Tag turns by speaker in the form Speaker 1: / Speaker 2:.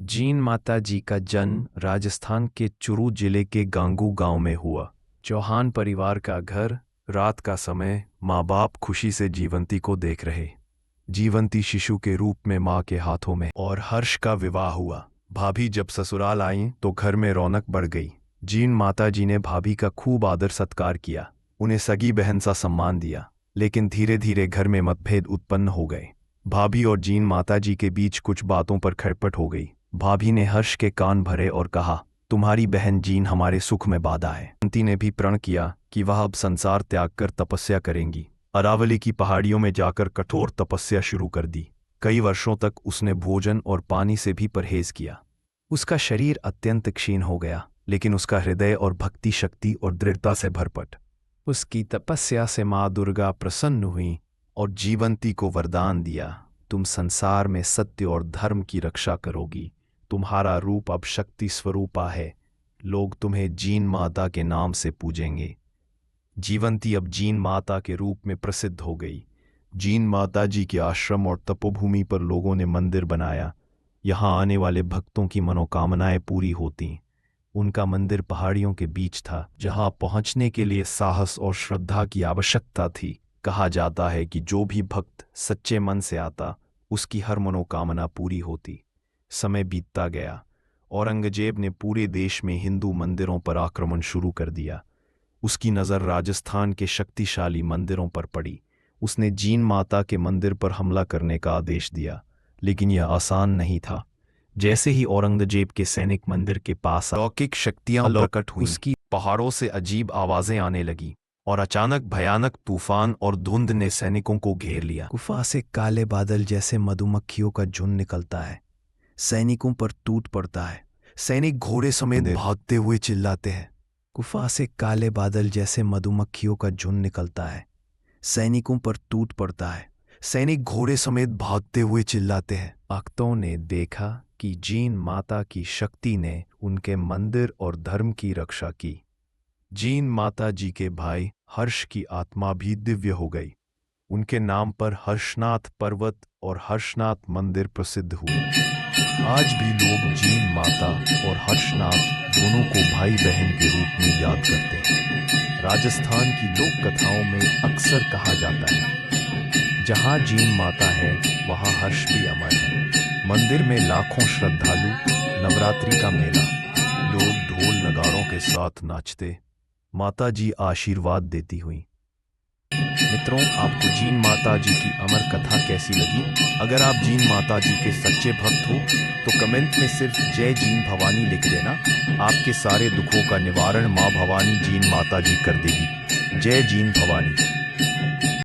Speaker 1: Gene माता जी का जन्म राजस्थान के चुरू जिले के गांगू गांव में हुआ। चौहान परिवार का घर। रात का समय। माँ बाप खुशी से जीवंती को देख रहे। जीवंती शिशु के रूप में माँ के हाथों में। और हर्ष का विवाह हुआ। भाभी जब ससुराल आईं तो घर में रौनक बढ़ गई। जीन माता जी ने भाभी का खूब आदर सत्कार किया, उन्हें सगी बहन सा सम्मान दिया। लेकिन धीरे धीरे घर में मतभेद उत्पन्न हो गए। भाभी और जीन माता जी के बीच कुछ बातों पर खटपट हो गई। भाभी ने हर्ष के कान भरे और कहा, तुम्हारी बहन जीन हमारे सुख में बाधा है। जीवंती ने भी प्रण किया कि वह अब संसार त्याग कर तपस्या करेंगी। अरावली की पहाड़ियों में जाकर कठोर तपस्या शुरू कर दी। कई वर्षों तक उसने भोजन और पानी से भी परहेज किया। उसका शरीर अत्यंत क्षीण हो गया, लेकिन उसका हृदय और भक्ति शक्ति और दृढ़ता से भरपट। उसकी तपस्या से माँ दुर्गा प्रसन्न हुई और जीवंती को वरदान दिया, तुम संसार में सत्य और धर्म की रक्षा करोगी। तुम्हारा रूप अब शक्ति स्वरूपा है। लोग तुम्हें जीन माता के नाम से पूजेंगे। जीवंती अब जीन माता के रूप में प्रसिद्ध हो गई। जीन माता जी के आश्रम और तपोभूमि पर लोगों ने मंदिर बनाया। यहाँ आने वाले भक्तों की मनोकामनाएं पूरी होती। उनका मंदिर पहाड़ियों के बीच था, जहाँ पहुँचने के लिए साहस और श्रद्धा की आवश्यकता थी। कहा जाता है कि जो भी भक्त सच्चे मन से आता, उसकी हर मनोकामना पूरी होती। समय बीतता गया। औरंगजेब ने पूरे देश में हिंदू मंदिरों पर आक्रमण शुरू कर दिया। उसकी नज़र राजस्थान के शक्तिशाली मंदिरों पर पड़ी। उसने जीन माता के मंदिर पर हमला करने का आदेश दिया, लेकिन यह आसान नहीं था। जैसे ही औरंगजेब के सैनिक मंदिर के पास अलौकिक शक्तियां प्रकट हुईं, उसकी पहाड़ों से अजीब आवाजें आने लगीं और अचानक भयानक तूफान और धुंध ने सैनिकों को घेर लिया। गुफा से काले बादल जैसे मधुमक्खियों का झुंड निकलता है, सैनिकों पर टूट पड़ता है। सैनिक घोड़े समेत भागते हुए चिल्लाते हैं। गुफा से काले बादल जैसे मधुमक्खियों का झुंड निकलता है, सैनिकों पर टूट पड़ता है। सैनिक घोड़े समेत भागते हुए चिल्लाते हैं। भक्तों ने देखा कि जीन माता की शक्ति ने उनके मंदिर और धर्म की रक्षा की। जीन माता जी के भाई हर्ष की आत्मा भी दिव्य हो गई। उनके नाम पर हर्षनाथ पर्वत और हर्षनाथ मंदिर प्रसिद्ध हुए। आज भी लोग जीन माता और हर्षनाथ दोनों को भाई बहन के रूप में याद करते हैं। राजस्थान की लोक कथाओं में अक्सर कहा जाता है, जहाँ जीन माता है वहाँ हर्ष भी अमर है। मंदिर में लाखों श्रद्धालु, नवरात्रि का मेला, लोग ढोल नगाड़ों के साथ नाचते। माता जी आशीर्वाद देती हुई। मित्रों, आपको जीन माता जी की अमर कथा कैसी लगी? अगर आप जीन माता जी के सच्चे भक्त हो तो कमेंट में सिर्फ जय जीन भवानी लिख देना। आपके सारे दुखों का निवारण माँ भवानी जीन माता जी कर देगी। जय जीन भवानी।